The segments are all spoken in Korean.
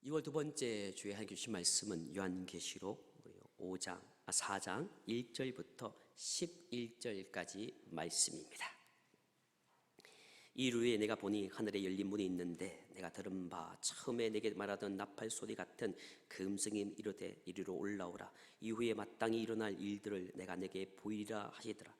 2월 두 번째 주에 하나님 주신 말씀은 요한계시록 4장 1절부터 11절까지 말씀입니다. 이루에 내가 보니 하늘에 열린 문이 있는데 내가 들은 바 처음에 내게 말하던 나팔 소리 같은 그 음성이 이르되 이리로 올라오라. 이후에 마땅히 일어날 일들을 내가 내게 보이리라 하시더라.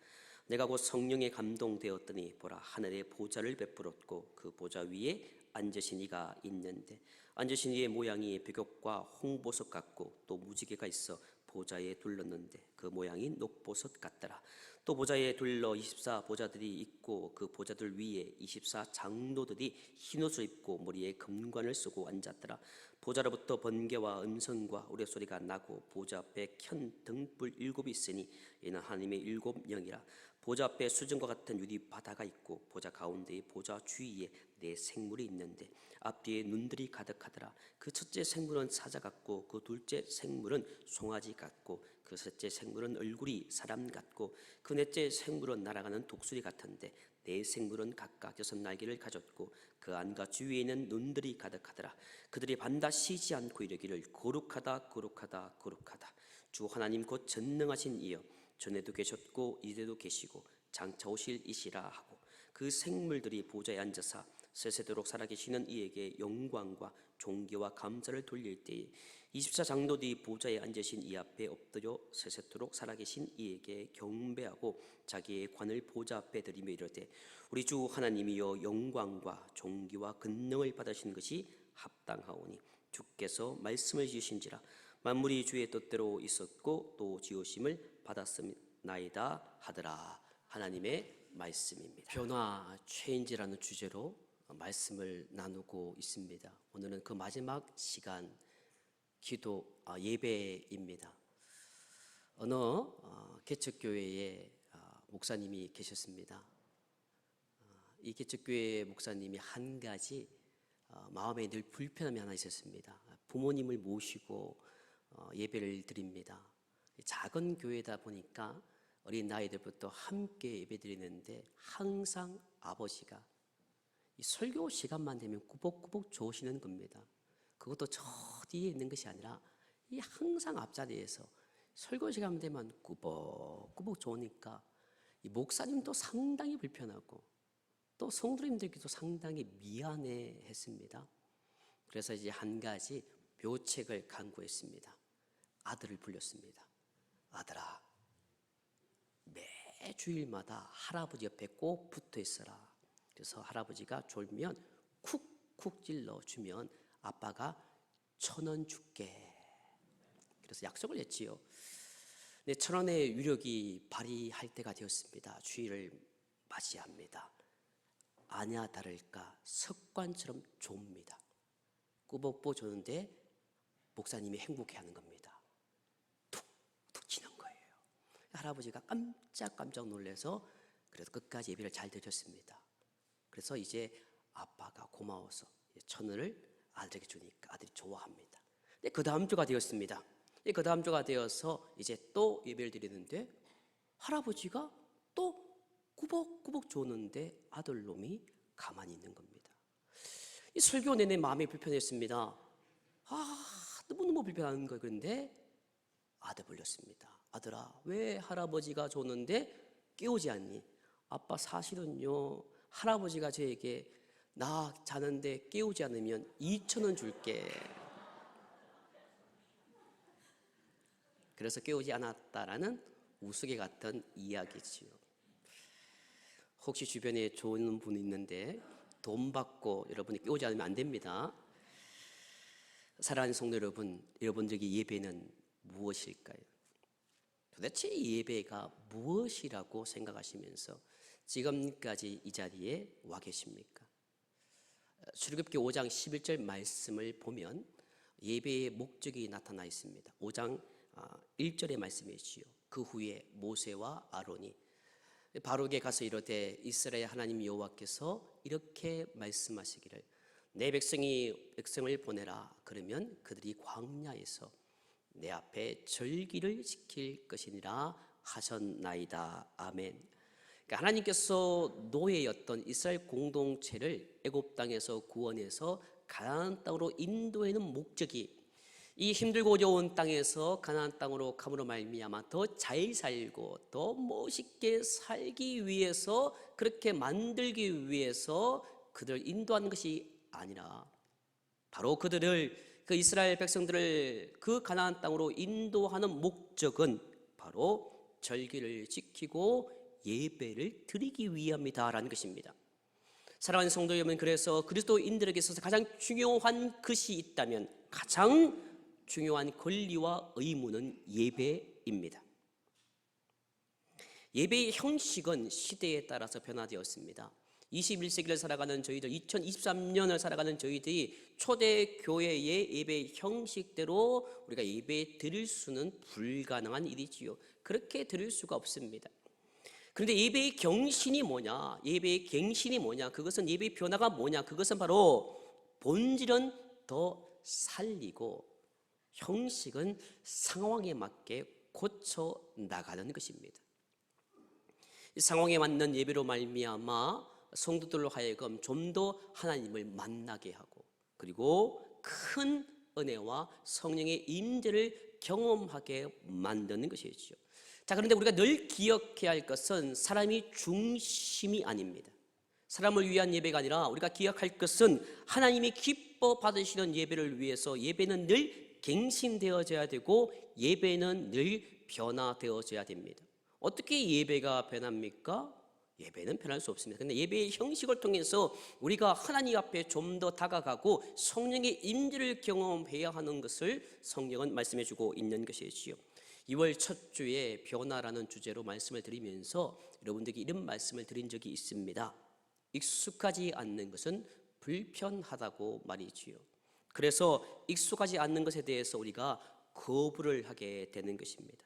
내가 곧 성령에 감동되었더니 보라, 하늘에 보좌를 베풀었고 그 보좌 위에 앉으신 이가 있는데 앉으신 이의 모양이 백옥과 홍보석 같고 또 무지개가 있어 보좌에 둘렀는데 그 모양이 녹보석 같더라. 또 보좌에 둘러 24 보좌들이 있고 그 보좌들 위에 24 장로들이 흰옷을 입고 머리에 금관을 쓰고 앉았더라. 보좌로부터 번개와 음성과 우레소리가 나고 보좌 앞에 켠 등불 7이 있으니 이는 하나님의 7영이라. 보좌 앞에 수정과 같은 유리 바다가 있고 보좌 가운데에 보좌 주위에 네 생물이 있는데 앞뒤에 눈들이 가득하더라. 그 첫째 생물은 사자 같고 그 둘째 생물은 송아지 같고 그 셋째 생물은 얼굴이 사람 같고 그 넷째 생물은 날아가는 독수리 같은데 네 생물은 각각 6날개를 가졌고 그 안과 주위에 있는 눈들이 가득하더라. 그들이 반다 쉬지 않고 이르기를 거룩하다 거룩하다 거룩하다 주 하나님 곧 전능하신 이여, 전에도 계셨고 이제도 계시고 장차 오실 이시라 하고 그 생물들이 보좌에 앉아서 세세도록 살아계시는 이에게 영광과 존귀와 감사를 돌릴 때에 24 장로들이 보좌에 앉으신 이 앞에 엎드려 세세토록 살아계신 이에게 경배하고 자기의 관을 보좌 앞에 드리며 이르되 우리 주 하나님이여, 영광과 존귀와 근능을 받으신 것이 합당하오니 주께서 말씀을 지으신지라. 만물이 주의 뜻대로 있었고 또 지으심을 받았음나이다 하더라. 하나님의 말씀입니다. 변화 체인지라는 주제로 말씀을 나누고 있습니다. 오늘은 그 마지막 시간 예배입니다. 어느 개척교회에 목사님이 계셨습니다. 이 개척교회 목사님이 한 가지 마음에 늘 불편함이 하나 있었습니다. 부모님을 모시고 예배를 드립니다. 작은 교회다 보니까 어린 나이들부터 함께 예배드리는데 항상 아버지가 이 설교 시간만 되면 꾸벅꾸벅 좋으시는 겁니다. 그것도 저 뒤에 있는 것이 아니라 이 항상 앞자리에서 설교 시간 되면 꾸벅꾸벅 좋으니까 이 목사님도 상당히 불편하고 또 성도님들께도 상당히 미안해 했습니다. 그래서 이제 한 가지 묘책을 강구했습니다. 아들을 불렸습니다. 아들아, 매 주일마다 할아버지 옆에 꼭 붙어 있어라. 그래서 할아버지가 졸면 쿡쿡 찔러 주면 아빠가 1,000원 줄게. 그래서 약속을 했지요. 네, 1,000원의 위력이 발휘할 때가 되었습니다. 주일을 맞이합니다. 아냐 다를까 습관처럼 줍니다. 꾸벅꾸벅 주는데 목사님이 행복해하는 겁니다. 툭툭 치는 거예요. 할아버지가 깜짝깜짝 놀라서 그래서 끝까지 예배를 잘 드렸습니다. 그래서 이제 아빠가 고마워서 1,000원을 아들에게 주니까 아들이 좋아합니다. 근데 그 다음 주가 되었습니다. 그 다음 주가 되어서 이제 또 예배를 드리는데 할아버지가 또 꾸벅꾸벅 줬는데 아들놈이 가만히 있는 겁니다. 이 설교 내내 마음이 불편했습니다. 너무너무 불편한 거예요. 그런데 아들 불렸습니다. 아들아, 왜 할아버지가 줬는데 깨우지 않니? 아빠, 사실은요, 할아버지가 저에게 나 자는데 깨우지 않으면 2,000원 줄게. 그래서 깨우지 않았다라는 우스개 같은 이야기지요. 혹시 주변에 좋은 분이 있는데 돈 받고 여러분이 깨우지 않으면 안 됩니다. 사랑하는 성도 여러분, 여러분들에게 예배는 무엇일까요? 도대체 이 예배가 무엇이라고 생각하시면서 지금까지 이 자리에 와 계십니까? 출애굽기 5장 11절 말씀을 보면 예배의 목적이 나타나 있습니다. 5장 1절의 말씀이지요. 그 후에 모세와 아론이 바로에게 가서 이르되 이스라엘 하나님 여호와께서 이렇게 말씀하시기를 내 백성을 보내라. 그러면 그들이 광야에서 내 앞에 절기를 지킬 것이니라 하셨나이다. 아멘. 그러니까 하나님께서 노예였던 이스라엘 공동체를 애굽 땅에서 구원해서 가나안 땅으로 인도하는 목적이 이 힘들고 어려운 땅에서 가나안 땅으로 감으로 말미암아 더 잘 살고 더 멋있게 살기 위해서, 그렇게 만들기 위해서 그들을 인도하는 것이 아니라, 바로 그들을, 그 이스라엘 백성들을 그 가나안 땅으로 인도하는 목적은 바로 절기를 지키고 예배를 드리기 위함이다라는 것입니다. 사랑하는 성도 여러분, 그래서 그리스도인들에게 있어서 가장 중요한 것이 있다면 가장 중요한 권리와 의무는 예배입니다. 예배의 형식은 시대에 따라서 변화되었습니다. 21세기를 살아가는 저희들, 2023년을 살아가는 저희들이 초대교회의 예배 형식대로 우리가 예배 드릴 수는 불가능한 일이지요. 그렇게 드릴 수가 없습니다. 그런데 예배의 경신이 뭐냐, 예배의 갱신이 뭐냐, 그것은 예배의 변화가 뭐냐, 그것은 바로 본질은 더 살리고 형식은 상황에 맞게 고쳐 나가는 것입니다. 이 상황에 맞는 예배로 말미암아 성도들로 하여금 좀 더 하나님을 만나게 하고, 그리고 큰 은혜와 성령의 임재를 경험하게 만드는 것이죠. 자, 그런데 우리가 늘 기억해야 할 것은 사람이 중심이 아닙니다. 사람을 위한 예배가 아니라 우리가 기억할 것은 하나님이 기뻐 받으시는 예배를 위해서 예배는 늘 갱신되어져야 되고 예배는 늘 변화되어져야 됩니다. 어떻게 예배가 변합니까? 예배는 변할 수 없습니다. 그런데 예배의 형식을 통해서 우리가 하나님 앞에 좀 더 다가가고 성령의 임재를 경험해야 하는 것을 성경은 말씀해 주고 있는 것이지요. 2월 첫 주에 변화라는 주제로 말씀을 드리면서 여러분들에게 이런 말씀을 드린 적이 있습니다. 익숙하지 않는 것은 불편하다고 말이지요. 그래서 익숙하지 않는 것에 대해서 우리가 거부를 하게 되는 것입니다.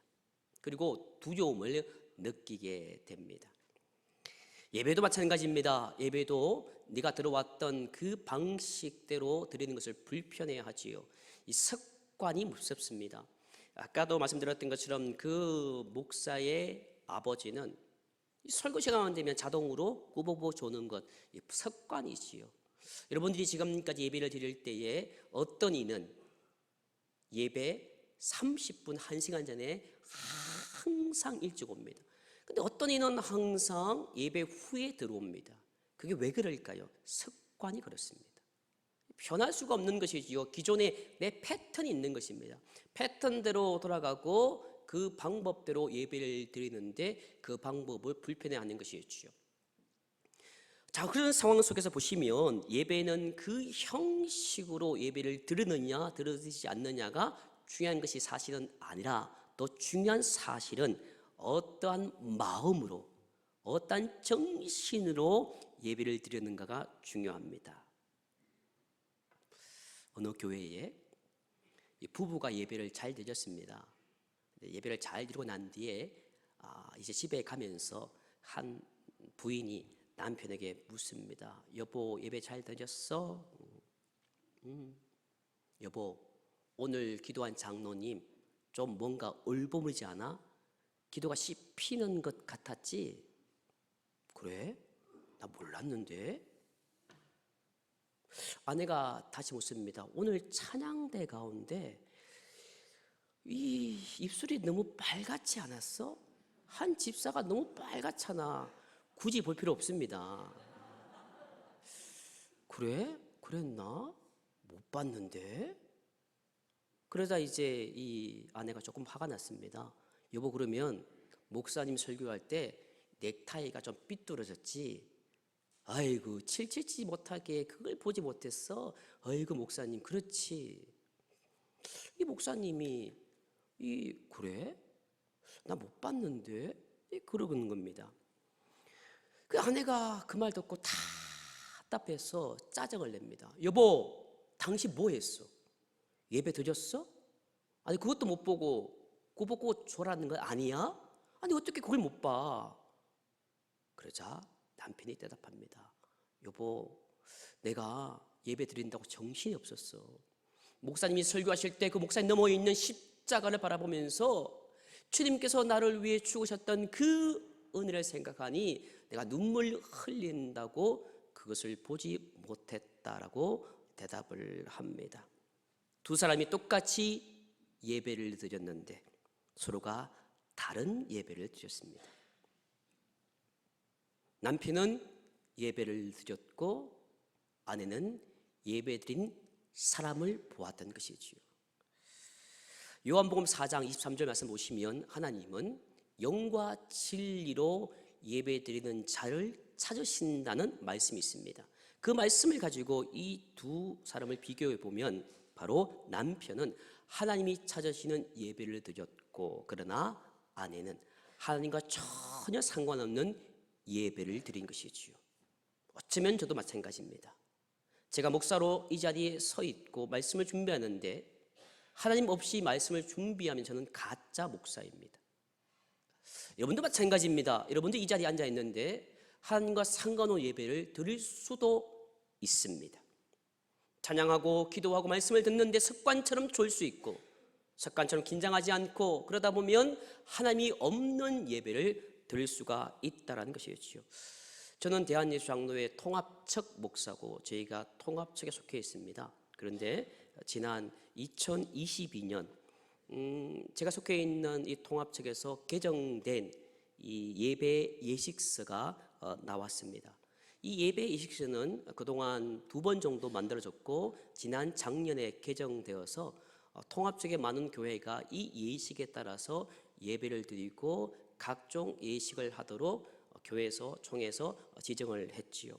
그리고 두려움을 느끼게 됩니다. 예배도 마찬가지입니다. 예배도 네가 들어왔던 그 방식대로 드리는 것을 불편해하지요. 이 습관이 무섭습니다. 아까도 말씀드렸던 것처럼 그 목사의 아버지는 설교 시간만 되면 자동으로 꾸벅꾸벅 조는 것, 습관이지요. 여러분들이 지금까지 예배를 드릴 때에 어떤 이는 예배 30분, 1시간 전에 항상 일찍 옵니다. 근데 어떤 이는 항상 예배 후에 들어옵니다. 그게 왜 그럴까요? 습관이 그렇습니다. 변할 수가 없는 것이지요. 기존에 내 패턴이 있는 것입니다. 패턴대로 돌아가고 그 방법대로 예배를 드리는데 그 방법을 불편해하는 것이지요. 자, 그런 상황 속에서 보시면 예배는 그 형식으로 예배를 드리느냐 드리지 않느냐가 중요한 것이 사실은 아니라, 더 중요한 사실은 어떠한 마음으로, 어떠한 정신으로 예배를 드리는가가 중요합니다. 어느 교회에 부부가 예배를 잘 드렸습니다. 예배를 잘 드리고 난 뒤에 이제 집에 가면서 한 부인이 남편에게 묻습니다. 여보, 예배 잘 드렸어? 여보, 오늘 기도한 장로님 좀 뭔가 얼버무리지 않아? 기도가 씹히는 것 같았지? 그래? 나 몰랐는데? 아내가 다시 묻습니다. 오늘 찬양대 가운데 이 입술이 너무 빨갛지 않았어? 한 집사가 너무 빨갛잖아. 굳이 볼 필요 없습니다. 그래? 그랬나? 못 봤는데? 그러다 이제 이 아내가 조금 화가 났습니다. 여보, 그러면 목사님 설교할 때 넥타이가 좀 삐뚤어졌지? 아이고, 칠칠치 못하게 그걸 보지 못했어? 아이고, 목사님, 그렇지. 이 목사님이 그래? 나 못 봤는데? 그러는 겁니다. 그 아내가 그 말 듣고 답답해서 짜증을 냅니다. 여보, 당신 뭐 했어? 예배 드렸어? 아니, 그것도 못 보고 꾸벅꾸벅 졸았는 거 아니야? 아니, 어떻게 그걸 못 봐? 그러자 남편이 대답합니다. 여보, 내가 예배 드린다고 정신이 없었어. 목사님이 설교하실 때 그 목사님 넘어 있는 십자가를 바라보면서 주님께서 나를 위해 죽으셨던 그 은혜를 생각하니 내가 눈물 흘린다고 그것을 보지 못했다라고 대답을 합니다. 두 사람이 똑같이 예배를 드렸는데 서로가 다른 예배를 드렸습니다. 남편은 예배를 드렸고 아내는 예배드린 사람을 보았던 것이지요. 요한복음 4장 23절 말씀 보시면 하나님은 영과 진리로 예배드리는 자를 찾으신다는 말씀이 있습니다. 그 말씀을 가지고 이 두 사람을 비교해 보면 바로 남편은 하나님이 찾으시는 예배를 드렸고 그러나 아내는 하나님과 전혀 상관없는 예배를 드린 것이지요. 어쩌면 저도 마찬가지입니다. 제가 목사로 이 자리에 서 있고 말씀을 준비하는데 하나님 없이 말씀을 준비하면 저는 가짜 목사입니다. 여러분도 마찬가지입니다. 여러분도 이 자리에 앉아 있는데 하나님과 상관없는 예배를 드릴 수도 있습니다. 찬양하고 기도하고 말씀을 듣는데 습관처럼 좋을 수 있고 습관처럼 긴장하지 않고 그러다 보면 하나님이 없는 예배를 드릴 수가 있다는 것이었죠. 저는 대한예수장로회 통합측 목사고 저희가 통합측에 속해 있습니다. 그런데 지난 2022년 제가 속해 있는 이 통합측에서 개정된 이 예배 예식서가 나왔습니다. 이 예배 예식서는 그동안 2번 정도 만들어졌고 지난 작년에 개정되어서 통합측의 많은 교회가 이 예식에 따라서 예배를 드리고 각종 예식을 하도록 교회에서 총회에서 지정을 했지요.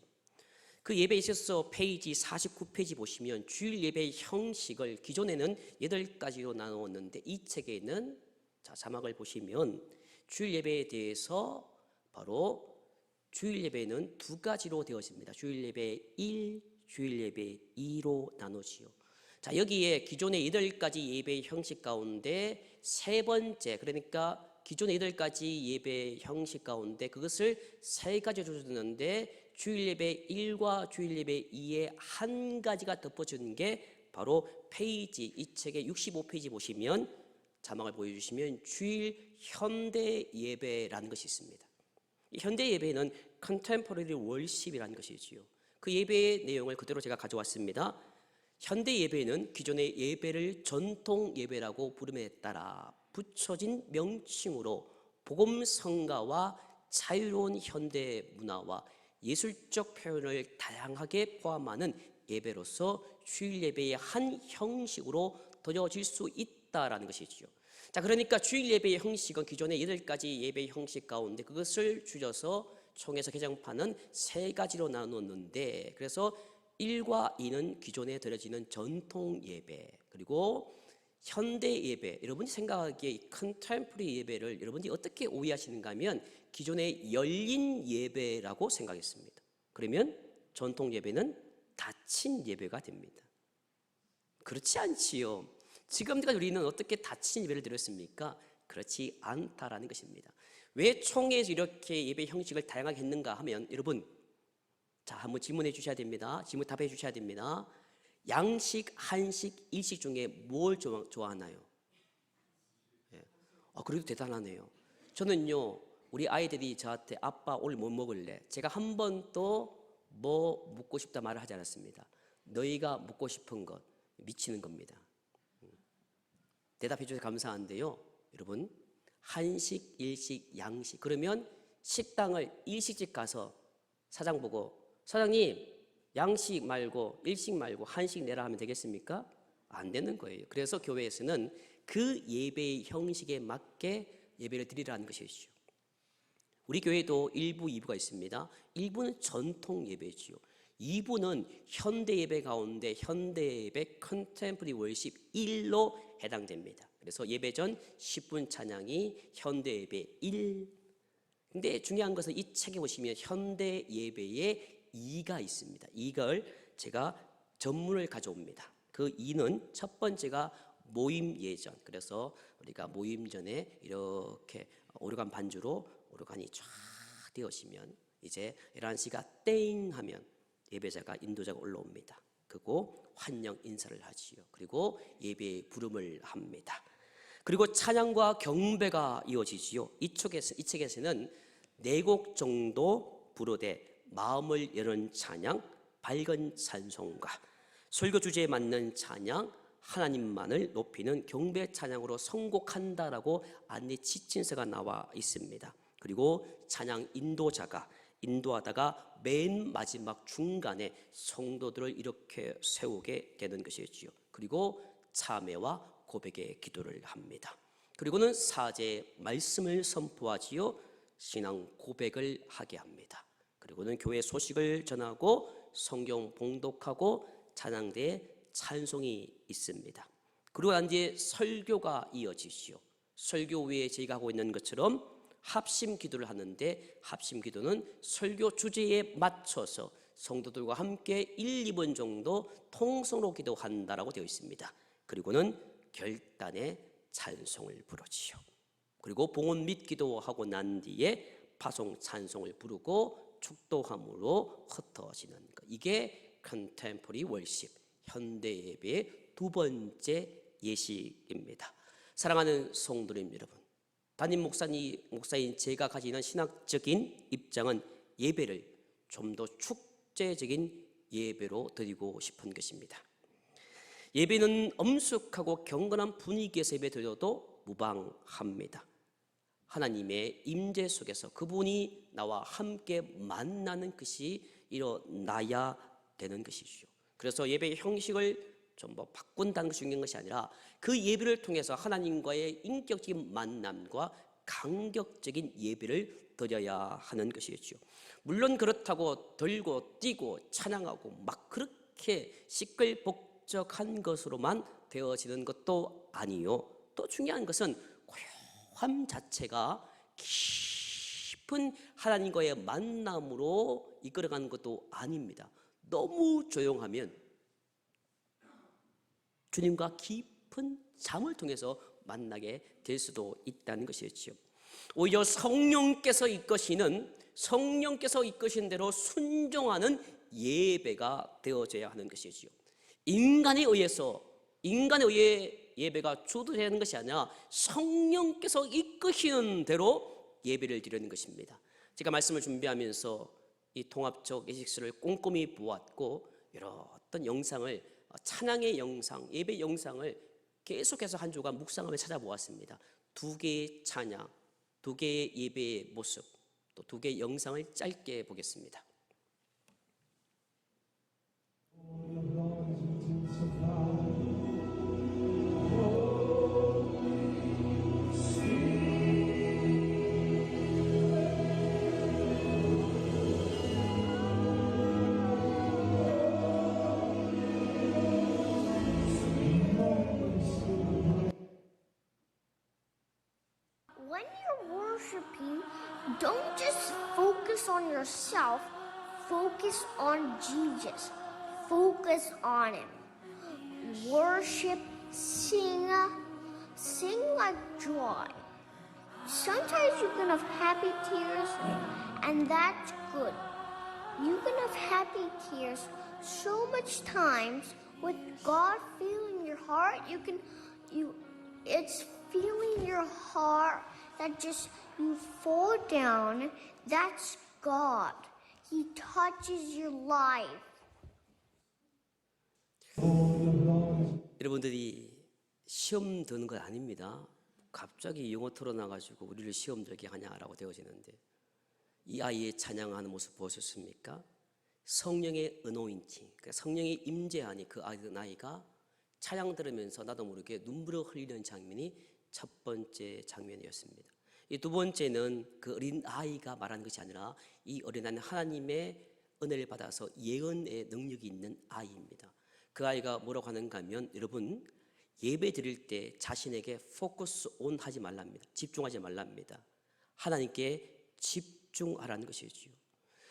그 예배 예식서 페이지 49페이지 보시면 주일 예배 형식을 기존에는 8가지로 나누었는데 이 책에는 자막을 보시면 주일 예배에 대해서 바로 주일 예배는 2가지로 되어집니다. 주일 예배 1, 주일 예배 2로 나누지요. 자, 여기에 기존의 8가지 예배 형식 가운데 3번째, 그러니까 기존의 8가지 예배 형식 가운데 그것을 3가지로 줬는데 주일 예배 1과 주일 예배 2에 1가지가 덮어주는 게 바로 페이지, 이 책의 65페이지 보시면 자막을 보여주시면 주일 현대 예배라는 것이 있습니다. 이 현대 예배는 contemporary worship이라는 것이지요. 그 예배의 내용을 그대로 제가 가져왔습니다. 현대 예배는 기존의 예배를 전통 예배라고 부름에 따라 붙여진 명칭으로 복음 성가와 자유로운 현대 문화와 예술적 표현을 다양하게 포함하는 예배로서 주일 예배의 한 형식으로 더뎌질 수 있다라는 것이지요. 자, 그러니까 주일 예배의 형식은 기존의 8가지 예배 형식 가운데 그것을 줄여서 총회에서 개정판은 3가지로 나눴는데 그래서 1과 2는 기존에 드려지는 전통 예배, 그리고 현대 예배, 여러분이 생각하기에 이 컨템포러리 예배를 여러분이 어떻게 오해하시는가 하면 기존의 열린 예배라고 생각했습니다. 그러면 전통 예배는 닫힌 예배가 됩니다. 그렇지 않지요. 지금까지 우리는 어떻게 닫힌 예배를 드렸습니까? 그렇지 않다라는 것입니다. 왜 총회에서 이렇게 예배 형식을 다양하게 했는가 하면 여러분, 자, 한번 질문해 주셔야 됩니다. 질문 답해 주셔야 됩니다. 양식, 한식, 일식 중에 뭘 좋아하나요? 예. 그래도 대단하네요. 저는요, 우리 아이들이 저한테 아빠 오늘 뭐 먹을래? 제가 한 번도 뭐 묻고 싶다 말을 하지 않았습니다. 너희가 묻고 싶은 것 미치는 겁니다. 대답해 주셔서 감사한데요. 여러분, 한식, 일식, 양식, 그러면 식당을 일식집 가서 사장 보고 사장님 양식 말고 일식 말고 한식 내라 하면 되겠습니까? 안 되는 거예요. 그래서 교회에서는 그 예배의 형식에 맞게 예배를 드리라는 것이죠. 우리 교회도 1부, 2부가 있습니다. 1부는 전통 예배지요. 2부는 현대 예배 가운데 현대 예배 컨템포러리 월십 1로 해당됩니다. 그래서 예배 전 10분 찬양이 현대 예배 1. 근데 중요한 것은 이 책에 보시면 현대 예배에 2가 있습니다. 이걸 제가 전문을 가져옵니다. 그 2는 첫 번째가 모임 예전. 그래서 우리가 모임 전에 이렇게 오르간 반주로 오르간이 쫙 되어지면 이제 11시가 땡 하면 예배자가 인도자가 올라옵니다. 그리고 환영 인사를 하지요. 그리고 예배의 부름을 합니다. 그리고 찬양과 경배가 이어지지요. 이 책에서는 4곡 정도 부르되 마음을 여는 찬양, 밝은 찬송가, 설교 주제에 맞는 찬양, 하나님만을 높이는 경배 찬양으로 선곡한다라고 안내 지침서가 나와 있습니다. 그리고 찬양 인도자가 인도하다가 맨 마지막 중간에 성도들을 이렇게 세우게 되는 것이지요. 그리고 참회와 고백의 기도를 합니다. 그리고는 사제의 말씀을 선포하지요. 신앙 고백을 하게 합니다. 그리고는 교회 소식을 전하고 성경 봉독하고 찬양대에 찬송이 있습니다. 그리고 난 뒤에 설교가 이어지지요. 설교 외에 저희가 하고 있는 것처럼 합심 기도를 하는데, 합심 기도는 설교 주제에 맞춰서 성도들과 함께 1, 2분 정도 통성으로 기도한다라고 되어 있습니다. 그리고는 결단의 찬송을 부르지요. 그리고 봉헌 및 기도하고 난 뒤에 파송 찬송을 부르고 축도함으로 흩어지는 것. 이게 컨템포리 월십, 현대 예배의 두 번째 예식입니다. 사랑하는 성도님 여러분, 담임 목사인 제가 가지는 신학적인 입장은 예배를 좀 더 축제적인 예배로 드리고 싶은 것입니다. 예배는 엄숙하고 경건한 분위기에서 예배 드려도 무방합니다. 하나님의 임재 속에서 그분이 나와 함께 만나는 것이 일어나야 되는 것이죠. 그래서 예배의 형식을 좀 바꾼다는 것이 중요한 것이 아니라 그 예배를 통해서 하나님과의 인격적인 만남과 간격적인 예배를 드려야 하는 것이죠. 물론 그렇다고 들고 뛰고 찬양하고 막 그렇게 시끌벅적한 것으로만 되어지는 것도 아니요. 또 중요한 것은 고요함 자체가 깊은 하나님과의 만남으로 이끌어가는 것도 아닙니다. 너무 조용하면 주님과 깊은 잠을 통해서 만나게 될 수도 있다는 것이었지요. 오히려 성령께서 이끄신 대로 순종하는 예배가 되어져야 하는 것이지요. 인간에 의해 예배가 주도되는 것이 아니라 성령께서 이끄시는 대로 예배를 드리는 것입니다. 제가 말씀을 준비하면서 이 통합적 예식수를 꼼꼼히 보았고 여러 어떤 영상을, 찬양의 영상, 예배 영상을 계속해서 한 주간 묵상하며 찾아보았습니다. 두 개의 찬양, 두 개의 예배의 모습, 또 두 개의 영상을 짧게 보겠습니다. When you're worshiping, don't just focus on yourself, focus on Jesus. Focus on Him. Worship, sing like joy. Sometimes you can have happy tears, and that's good. You can have happy tears so much times with God feeling your heart. It's feeling your heart that just you fall down. That's God. He touches your life. 여러분들이 시험 드는 건 아닙니다. 갑자기 영어 털어놔가지고 우리를 시험 들게 하냐라고 되어지는데, 이 아이의 찬양하는 모습 보셨습니까? 성령의 어노인팅, 그러니까 성령의 임재하니 그 아이가 찬양 들으면서 나도 모르게 눈물을 흘리는 장면이 첫 번째 장면이었습니다. 이 두 번째는 그 어린 아이가 말하는 것이 아니라 이 어린아이는 하나님의 은혜를 받아서 예언의 능력이 있는 아이입니다. 그 아이가 뭐라고 하는가 하면, 여러분 예배 드릴 때 자신에게 포커스 온 하지 말랍니다. 집중하지 말랍니다. 하나님께 집중하라는 것이지요.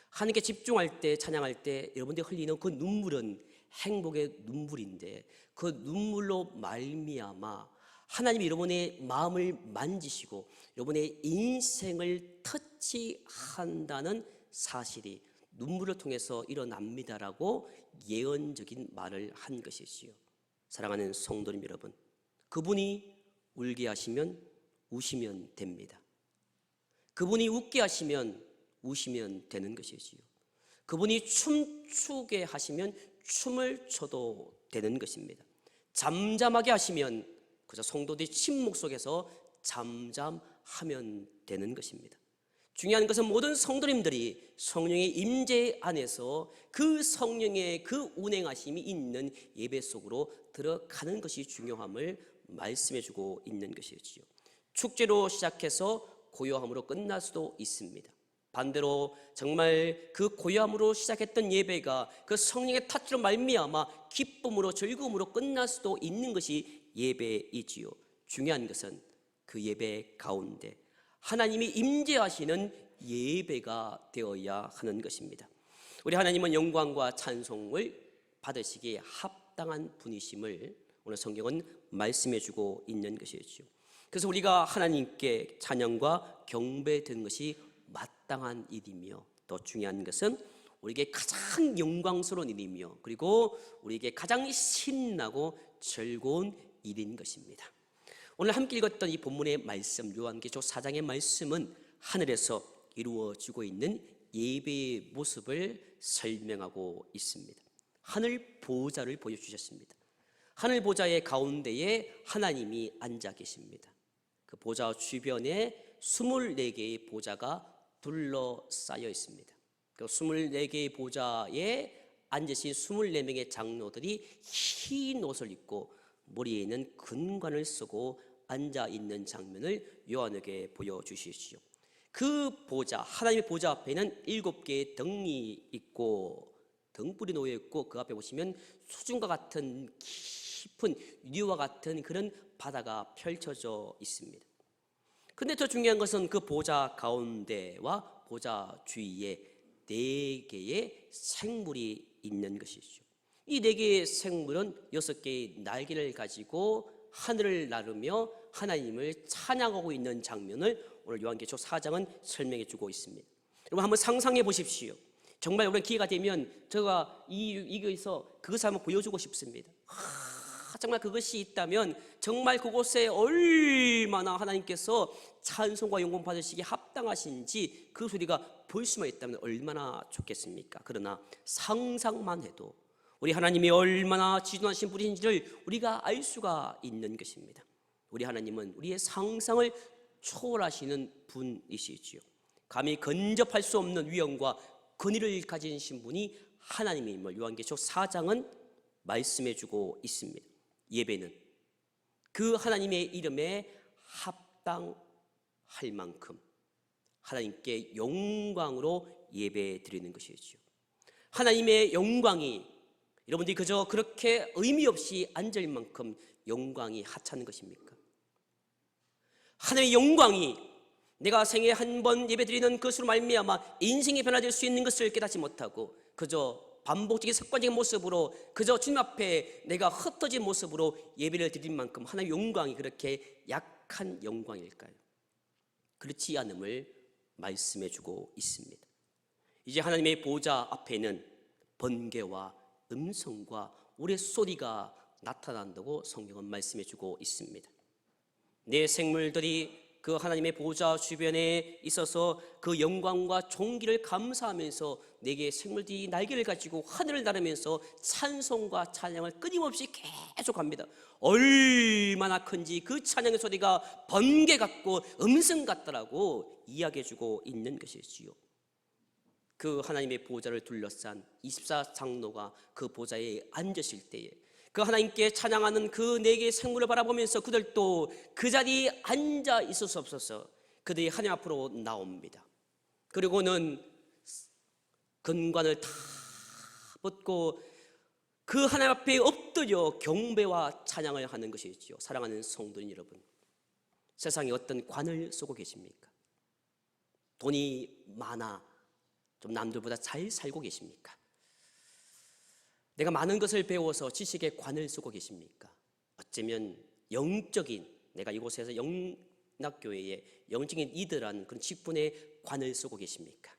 하나님께 집중할 때, 찬양할 때 여러분들이 흘리는 그 눈물은 행복의 눈물인데, 그 눈물로 말미암아 하나님이 여러분의 마음을 만지시고 여러분의 인생을 터치한다는 사실이 눈물을 통해서 일어납니다라고 예언적인 말을 한 것이지요. 사랑하는 성도님 여러분, 그분이 울게 하시면 우시면 됩니다. 그분이 웃게 하시면 우시면 되는 것이지요. 그분이 춤추게 하시면 춤을 춰도 되는 것입니다. 잠잠하게 하시면 그저 성도들이 침묵 속에서 잠잠하면 되는 것입니다. 중요한 것은 모든 성도님들이 성령의 임재 안에서 그 성령의 그 운행하심이 있는 예배 속으로 들어가는 것이 중요함을 말씀해주고 있는 것이지요. 축제로 시작해서 고요함으로 끝날 수도 있습니다. 반대로 정말 그 고요함으로 시작했던 예배가 그 성령의 타치로 말미암아 기쁨으로 즐거움으로 끝날 수도 있는 것이 예배이지요. 중요한 것은 그 예배 가운데 하나님이 임재하시는 예배가 되어야 하는 것입니다. 우리 하나님은 영광과 찬송을 받으시기에 합당한 분이심을 오늘 성경은 말씀해주고 있는 것이죠. 그래서 우리가 하나님께 찬양과 경배드리는 것이 마땅한 일이며, 또 중요한 것은 우리에게 가장 영광스러운 일이며, 그리고 우리에게 가장 신나고 즐거운 일인 것입니다. 오늘 함께 읽었던 이 본문의 말씀, 요한계시록 4장의 말씀은 하늘에서 이루어지고 있는 예배의 모습을 설명하고 있습니다. 하늘 보좌를 보여주셨습니다. 하늘 보좌의 가운데에 하나님이 앉아 계십니다. 그 보좌 주변에 24개의 보좌가 둘러싸여 있습니다. 그 24개의 보좌에 앉으신 24명의 장로들이 흰 옷을 입고 머리에는 근관을 쓰고 앉아 있는 장면을 요한에게 보여주시죠. 그 보좌, 하나님의 보좌 앞에는 7개의 등이 있고 등불이 놓여 있고, 그 앞에 보시면 수중과 같은 깊은 유리와 같은 그런 바다가 펼쳐져 있습니다. 근데 더 중요한 것은 그 보좌 가운데와 보좌 주위에 4개의 생물이 있는 것이죠. 이 4개의 생물은 6개의 날개를 가지고 하늘을 나르며 하나님을 찬양하고 있는 장면을 오늘 요한계시록 4장은 설명해 주고 있습니다. 여러분 한번 상상해 보십시오. 정말 여러분 기회가 되면 제가 이거에서 그것을 한번 보여주고 싶습니다. 정말 그것이 있다면 정말 그곳에 얼마나 하나님께서 찬송과 영광 받으시기에 합당하신지 그 소리가 볼 수만 있다면 얼마나 좋겠습니까? 그러나 상상만 해도 우리 하나님이 얼마나 지존하신 분인지를 우리가 알 수가 있는 것입니다. 우리 하나님은 우리의 상상을 초월하시는 분이시지요. 감히 근접할 수 없는 위엄과 권위를 가지신 분이 하나님임을 요한계시록 4장은 말씀해주고 있습니다. 예배는 그 하나님의 이름에 합당할 만큼 하나님께 영광으로 예배 드리는 것이죠. 하나님의 영광이 여러분들이 그저 그렇게 의미 없이 앉을 만큼 영광이 하찮은 것입니까? 하나님의 영광이 내가 생애에 한 번 예배 드리는 것으로 말미암아 인생이 변화될 수 있는 것을 깨닫지 못하고 그저 반복적인 습관적인 모습으로 그저 주님 앞에 내가 흩어진 모습으로 예배를 드린 만큼 하나님의 영광이 그렇게 약한 영광일까요? 그렇지 않음을 말씀해주고 있습니다. 이제 하나님의 보좌 앞에는 번개와 음성과 우레소리가 나타난다고 성경은 말씀해주고 있습니다. 내 생물들이 그 하나님의 보좌 주변에 있어서 그 영광과 존귀를 감사하면서 내게 생물들이 날개를 가지고 하늘을 나르면서 찬송과 찬양을 끊임없이 계속합니다. 얼마나 큰지 그 찬양의 소리가 번개 같고 음성 같더라고 이야기해주고 있는 것이지요. 그 하나님의 보좌를 둘러싼 24장로가 그 보좌에 앉으실 때에 그 하나님께 찬양하는 그 4개의 생물을 바라보면서 그들도 그 자리에 앉아 있을 수 없어서 그들이 하나님 앞으로 나옵니다. 그리고는 근관을 다 벗고 그 하나님 앞에 엎드려 경배와 찬양을 하는 것이죠. 사랑하는 성도님 여러분, 세상에 어떤 관을 쓰고 계십니까? 돈이 많아 좀 남들보다 잘 살고 계십니까? 내가 많은 것을 배워서 지식의 관을 쓰고 계십니까? 어쩌면 영적인, 내가 이곳에서 영락교회의 영적인 이들한 그런 직분의 관을 쓰고 계십니까?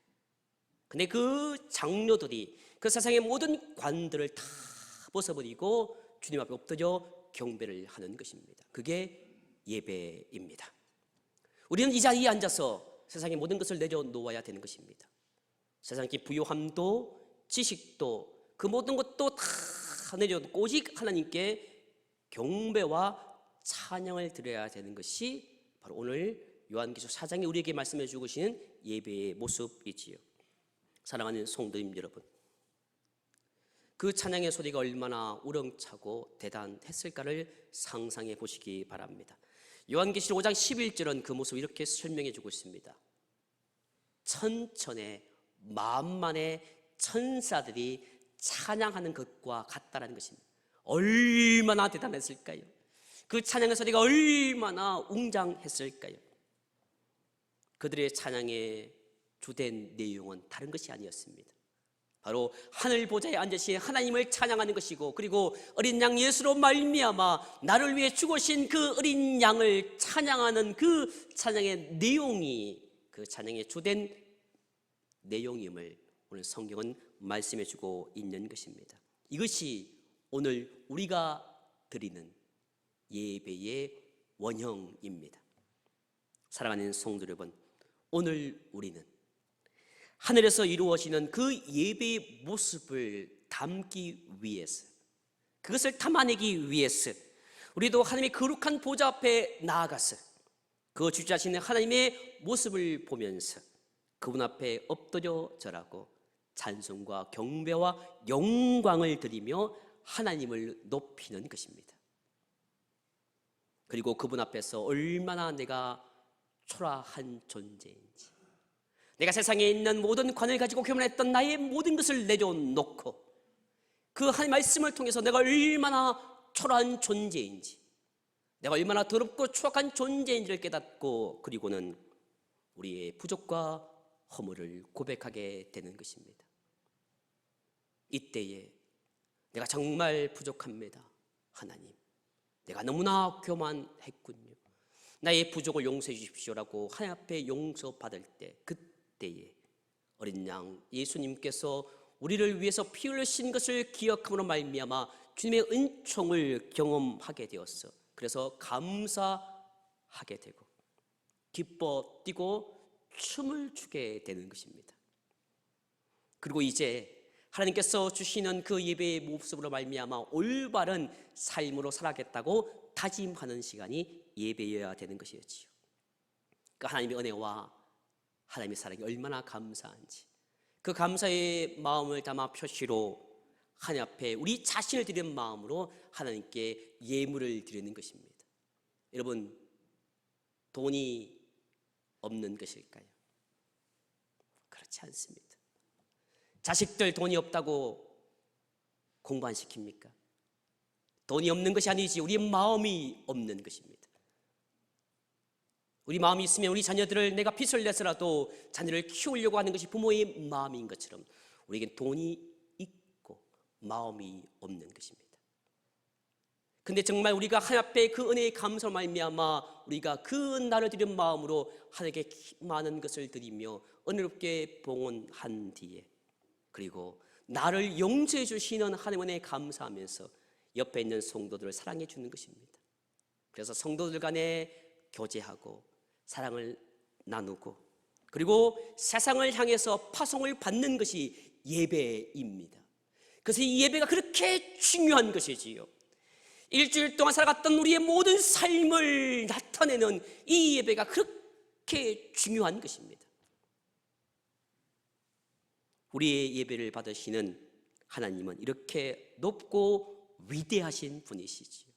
근데 그 장로들이 그 세상의 모든 관들을 다 벗어버리고 주님 앞에 엎드려 경배를 하는 것입니다. 그게 예배입니다. 우리는 이 자리에 앉아서 세상의 모든 것을 내려놓아야 되는 것입니다. 세상의 부요함도 지식도 그 모든 것도 다 내려놓고 오직 하나님께 경배와 찬양을 드려야 되는 것이 바로 오늘 요한계시록 4장에 우리에게 말씀해 주고 계시는 예배의 모습이지요. 사랑하는 성도님 여러분, 그 찬양의 소리가 얼마나 우렁차고 대단했을까를 상상해 보시기 바랍니다. 요한계시록 5장 11절은 그 모습을 이렇게 설명해 주고 있습니다. 천천의 만만의 천사들이 찬양하는 것과 같다라는 것입니다. 얼마나 대단했을까요? 그 찬양의 소리가 얼마나 웅장했을까요? 그들의 찬양의 주된 내용은 다른 것이 아니었습니다. 바로 하늘 보좌에 앉으신 하나님을 찬양하는 것이고, 그리고 어린 양 예수로 말미암아 나를 위해 죽으신 그 어린 양을 찬양하는 그 찬양의 내용이 그 찬양의 주된 내용임을 오늘 성경은 말씀해 주고 있는 것입니다. 이것이 오늘 우리가 드리는 예배의 원형입니다. 사랑하는 성도 여러분, 오늘 우리는 하늘에서 이루어지는 그 예배의 모습을 담기 위해서, 그것을 담아내기 위해서 우리도 하나님의 거룩한 보좌 앞에 나아가서 그 주 자신의 하나님의 모습을 보면서 그분 앞에 엎드려 절하고 찬송과 경배와 영광을 드리며 하나님을 높이는 것입니다. 그리고 그분 앞에서 얼마나 내가 초라한 존재인지, 내가 세상에 있는 모든 관을 가지고 교만했던 나의 모든 것을 내려놓고 그 하나님 말씀을 통해서 내가 얼마나 초라한 존재인지, 내가 얼마나 더럽고 추악한 존재인지를 깨닫고, 그리고는 우리의 부족과 허물을 고백하게 되는 것입니다. 이때에 내가 정말 부족합니다. 하나님, 내가 너무나 교만했군요. 나의 부족을 용서해 주십시오라고 하나님 앞에 용서받을 때, 그때에 어린 양 예수님께서 우리를 위해서 피 흘리신 것을 기억함으로 말미암아 주님의 은총을 경험하게 되었어. 그래서 감사하게 되고 기뻐 뛰고 춤을 추게 되는 것입니다. 그리고 이제 하나님께서 주시는 그 예배의 모습으로 말미암아 올바른 삶으로 살아가겠다고 다짐하는 시간이 예배여야 되는 것이었지요. 그 하나님의 은혜와 하나님의 사랑이 얼마나 감사한지, 그 감사의 마음을 담아 표시로 하나님 앞에 우리 자신을 드리는 마음으로 하나님께 예물을 드리는 것입니다. 여러분, 돈이 없는 것일까요? 그렇지 않습니다. 자식들 돈이 없다고 공부 안 시킵니까? 돈이 없는 것이 아니지, 우리 마음이 없는 것입니다. 우리 마음이 있으면 우리 자녀들을 내가 빚을 내서라도 자녀를 키우려고 하는 것이 부모의 마음인 것처럼 우리에겐 돈이 있고 마음이 없는 것입니다. 근데 정말 우리가 하나님 앞에 그 은혜의 감사로 말미암아 우리가 그 나를 드린 마음으로 하나님께 많은 것을 드리며 은혜롭게 봉헌한 뒤에, 그리고 나를 용서해 주시는 하나님의 감사하면서 옆에 있는 성도들을 사랑해 주는 것입니다. 그래서 성도들 간에 교제하고 사랑을 나누고, 그리고 세상을 향해서 파송을 받는 것이 예배입니다. 그래서 이 예배가 그렇게 중요한 것이지요. 일주일 동안 살아갔던 우리의 모든 삶을 나타내는 이 예배가 그렇게 중요한 것입니다. 우리의 예배를 받으시는 하나님은 이렇게 높고 위대하신 분이시지요.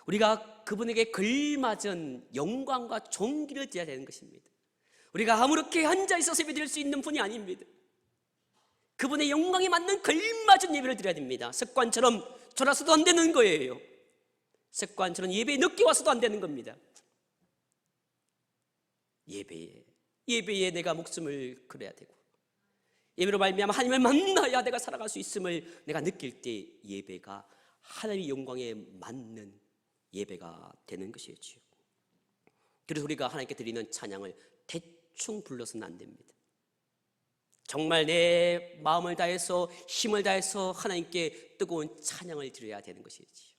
우리가 그분에게 걸맞은 영광과 존귀를 드려야 되는 것입니다. 우리가 아무렇게 앉아 있어서 예배 드릴 수 있는 분이 아닙니다. 그분의 영광에 맞는 걸맞은 예배를 드려야 됩니다. 습관처럼 졸아서도 안 되는 거예요. 습관처럼 예배에 늦게 와서도 안 되는 겁니다. 예배에 내가 목숨을 걸어야 되고, 예배로 말미암아 하나님을 만나야 내가 살아갈 수 있음을 내가 느낄 때 예배가 하나님의 영광에 맞는 예배가 되는 것이었지요. 그래서 우리가 하나님께 드리는 찬양을 대충 불러서는 안 됩니다. 정말 내 마음을 다해서 힘을 다해서 하나님께 뜨거운 찬양을 드려야 되는 것이지요.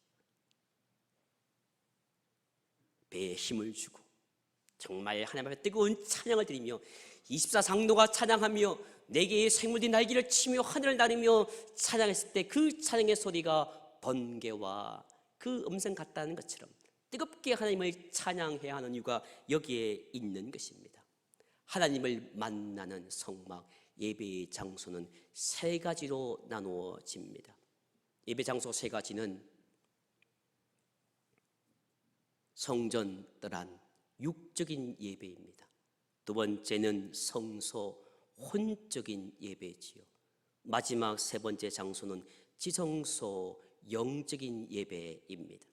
배에 힘을 주고 정말 하나님 앞에 뜨거운 찬양을 드리며 24상도가 찬양하며 네 개의 생물이 날개를 치며 하늘을 나르며 찬양했을 때 그 찬양의 소리가 번개와 그 음성 같다는 것처럼 뜨겁게 하나님을 찬양해야 하는 이유가 여기에 있는 것입니다. 하나님을 만나는 성막, 예배의 장소는 세 가지로 나누어집니다. 예배 장소 세 가지는 성전 떠난 육적인 예배입니다. 두 번째는 성소 혼적인 예배지요. 마지막 세 번째 장소는 지성소 영적인 예배입니다.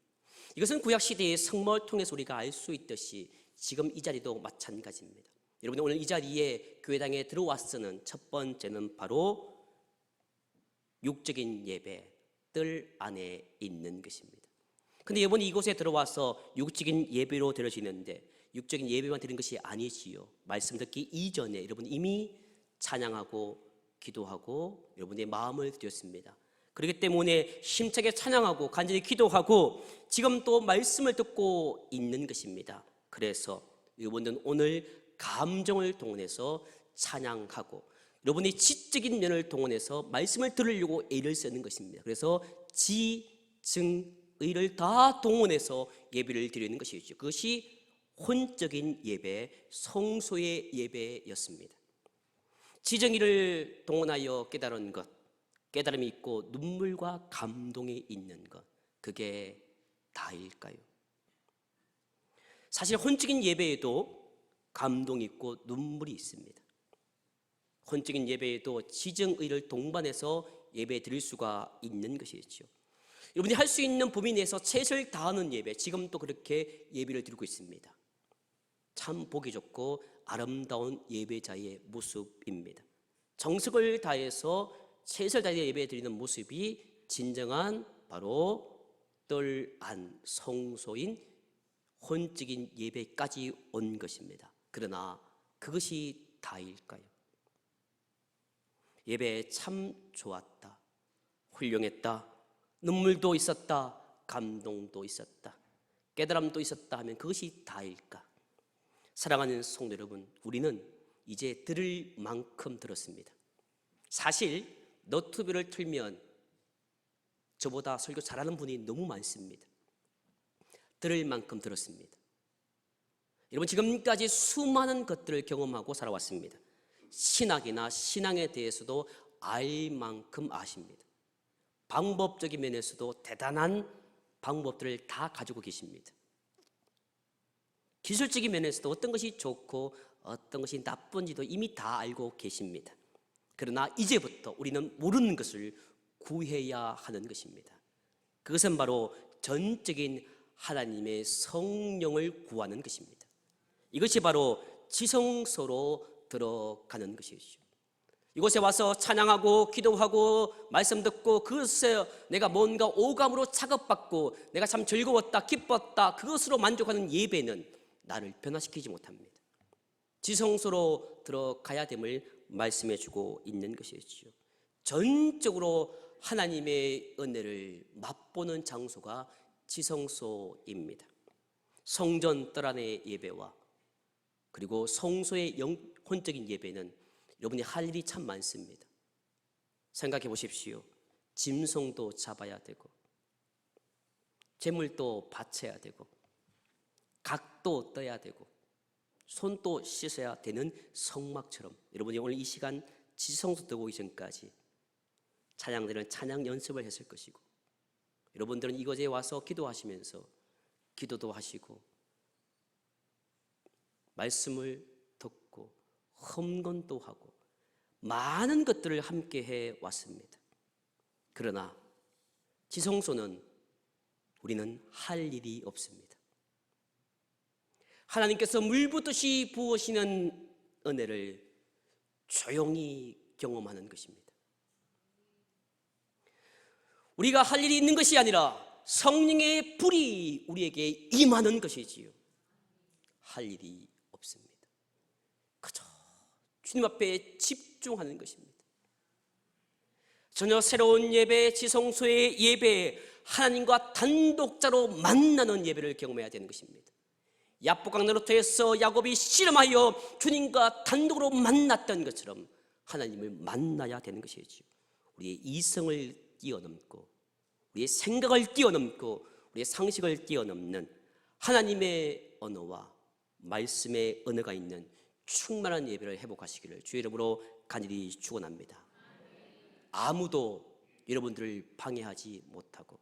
이것은 구약시대의 성막을 통해서 우리가 알 수 있듯이 지금 이 자리도 마찬가지입니다. 여러분, 오늘 이 자리에 교회당에 들어왔서는 첫 번째는 바로 육적인 예배, 뜰 안에 있는 것입니다. 근데 여러분이 이곳에 들어와서 육적인 예배로 드려지는데 육적인 예배만 드리는 것이 아니지요. 말씀 듣기 이전에 여러분 이미 찬양하고 기도하고 여러분의 마음을 드렸습니다. 그렇기 때문에 힘차게 찬양하고 간절히 기도하고 지금 또 말씀을 듣고 있는 것입니다. 그래서 여러분들은 오늘 감정을 동원해서 찬양하고 여러분의 지적인 면을 동원해서 말씀을 들으려고 애를 쓰는 것입니다. 그래서 지, 증, 의를 다 동원해서 예배를 드리는 것이죠. 그것이 혼적인 예배, 성소의 예배였습니다. 지정의를 동원하여 깨달은 것, 깨달음이 있고 눈물과 감동이 있는 것, 그게 다일까요? 사실 혼적인 예배에도 감동이 있고 눈물이 있습니다. 혼적인 예배에도 지정의를 동반해서 예배 드릴 수가 있는 것이죠. 여러분이 할 수 있는 범위 내에서 최선을 다하는 예배, 지금도 그렇게 예배를 드리고 있습니다. 참 보기 좋고 아름다운 예배자의 모습입니다. 정성을 다해서 최선을 다해 예배 드리는 모습이 진정한 바로 뜰 안 성소인 혼적인 예배까지 온 것입니다. 그러나 그것이 다일까요? 예배 참 좋았다, 훌륭했다, 눈물도 있었다, 감동도 있었다, 깨달음도 있었다 하면 그것이 다일까? 사랑하는 성도 여러분, 우리는 이제 들을 만큼 들었습니다. 사실 너튜브를 틀면 저보다 설교 잘하는 분이 너무 많습니다. 들을 만큼 들었습니다. 여러분, 지금까지 수많은 것들을 경험하고 살아왔습니다. 신학이나 신앙에 대해서도 알 만큼 아십니다. 방법적인 면에서도 대단한 방법들을 다 가지고 계십니다. 기술적인 면에서도 어떤 것이 좋고 어떤 것이 나쁜지도 이미 다 알고 계십니다. 그러나 이제부터 우리는 모르는 것을 구해야 하는 것입니다. 그것은 바로 전적인 하나님의 성령을 구하는 것입니다. 이것이 바로 지성소로 들어가는 것이죠. 이곳에 와서 찬양하고 기도하고 말씀 듣고 그것에 내가 뭔가 오감으로 작업받고 내가 참 즐거웠다, 기뻤다, 그것으로 만족하는 예배는 나를 변화시키지 못합니다. 지성소로 들어가야 됨을 말씀해 주고 있는 것이죠. 전적으로 하나님의 은혜를 맛보는 장소가 지성소입니다. 성전 뜰 안의 예배와 그리고 성소의 혼적인 예배는 여러분이 할 일이 참 많습니다. 생각해 보십시오. 짐승도 잡아야 되고 제물도 바쳐야 되고 각도 떠야 되고 손도 씻어야 되는 성막처럼 여러분이 오늘 이 시간 지성소 들어오기 전까지 찬양들은 찬양 연습을 했을 것이고 여러분들은 이곳에 와서 기도하시면서 기도도 하시고 말씀을 듣고 험건도 하고 많은 것들을 함께 해왔습니다. 그러나 지성소는 우리는 할 일이 없습니다. 하나님께서 물 붓듯이 부으시는 은혜를 조용히 경험하는 것입니다. 우리가 할 일이 있는 것이 아니라 성령의 불이 우리에게 임하는 것이지요. 할 일이 없습니다. 그저 주님 앞에 집중하는 것입니다. 전혀 새로운 예배, 지성소의 예배, 하나님과 단독자로 만나는 예배를 경험해야 되는 것입니다. 야복강나루터에서 야곱이 씨름하여 주님과 단독으로 만났던 것처럼 하나님을 만나야 되는 것이지요. 우리의 이성을 뛰어넘고 우리의 생각을 뛰어넘고 우리의 상식을 뛰어넘는 하나님의 언어와 말씀의 언어가 있는 충만한 예배를 회복하시기를 주의 이름으로 간절히 축원합니다. 아무도 여러분들을 방해하지 못하고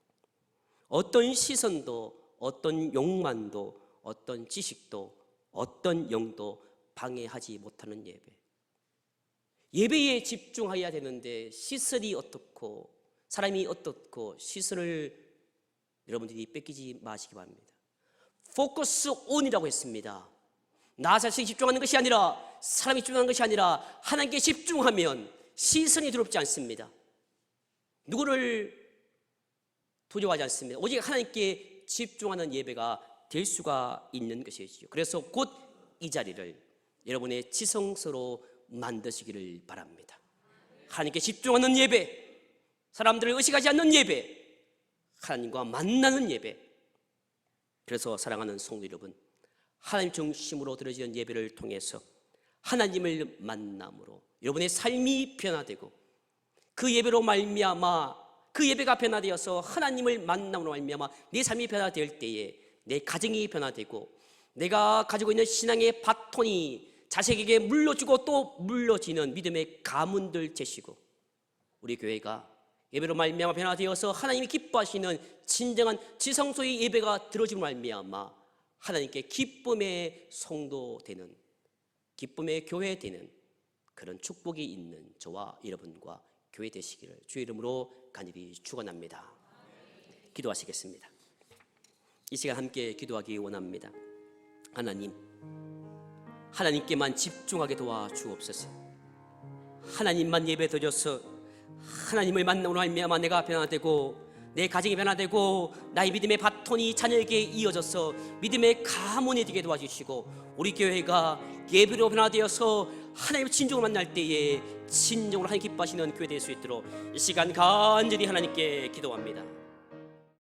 어떤 시선도 어떤 욕망도 어떤 지식도 어떤 영도 방해하지 못하는 예배. 예배에 집중해야 되는데 시설이 어떻고 사람이 어떻고 시설을 여러분들이 뺏기지 마시기 바랍니다. 포커스 온이라고 했습니다. 나 자신에 집중하는 것이 아니라 사람이 집중하는 것이 아니라 하나님께 집중하면 시선이 두렵지 않습니다. 누구를 두려워하지 않습니다. 오직 하나님께 집중하는 예배가 될 수가 있는 것이지요. 그래서 곧 이 자리를 여러분의 지성소로 만드시기를 바랍니다. 하나님께 집중하는 예배, 사람들을 의식하지 않는 예배, 하나님과 만나는 예배. 그래서 사랑하는 성도 여러분, 하나님 중심으로 드려지는 예배를 통해서 하나님을 만남으로 여러분의 삶이 변화되고 그 예배로 말미암아 그 예배가 변화되어서 하나님을 만남으로 말미암아 내 삶이 변화될 때에 내 가정이 변화되고 내가 가지고 있는 신앙의 바톤이 자식에게 물려주고 또 물려지는 믿음의 가문들 제시고 우리 교회가 예배로 말미암아 변화되어서 하나님이 기뻐하시는 진정한 지성소의 예배가 들어짐으로 말미암아 하나님께 기쁨의 성도 되는 기쁨의 교회 되는 그런 축복이 있는 저와 여러분과 교회 되시기를 주의 이름으로 간절히 축원합니다. 기도하시겠습니다. 이 시간 함께 기도하기 원합니다. 하나님, 하나님께만 집중하게 도와주옵소서. 하나님만 예배 드려서 하나님을 만남으로 말미암아 내가 변화되고 내 가정이 변화되고 나의 믿음의 바톤이 자녀에게 이어져서 믿음의 가문이 되게 도와주시고 우리 교회가 예배로 변화되어서 하나님의 진정을 만날 때에 진정으로 하나님 기뻐하시는 교회 될 수 있도록 이 시간 간절히 하나님께 기도합니다.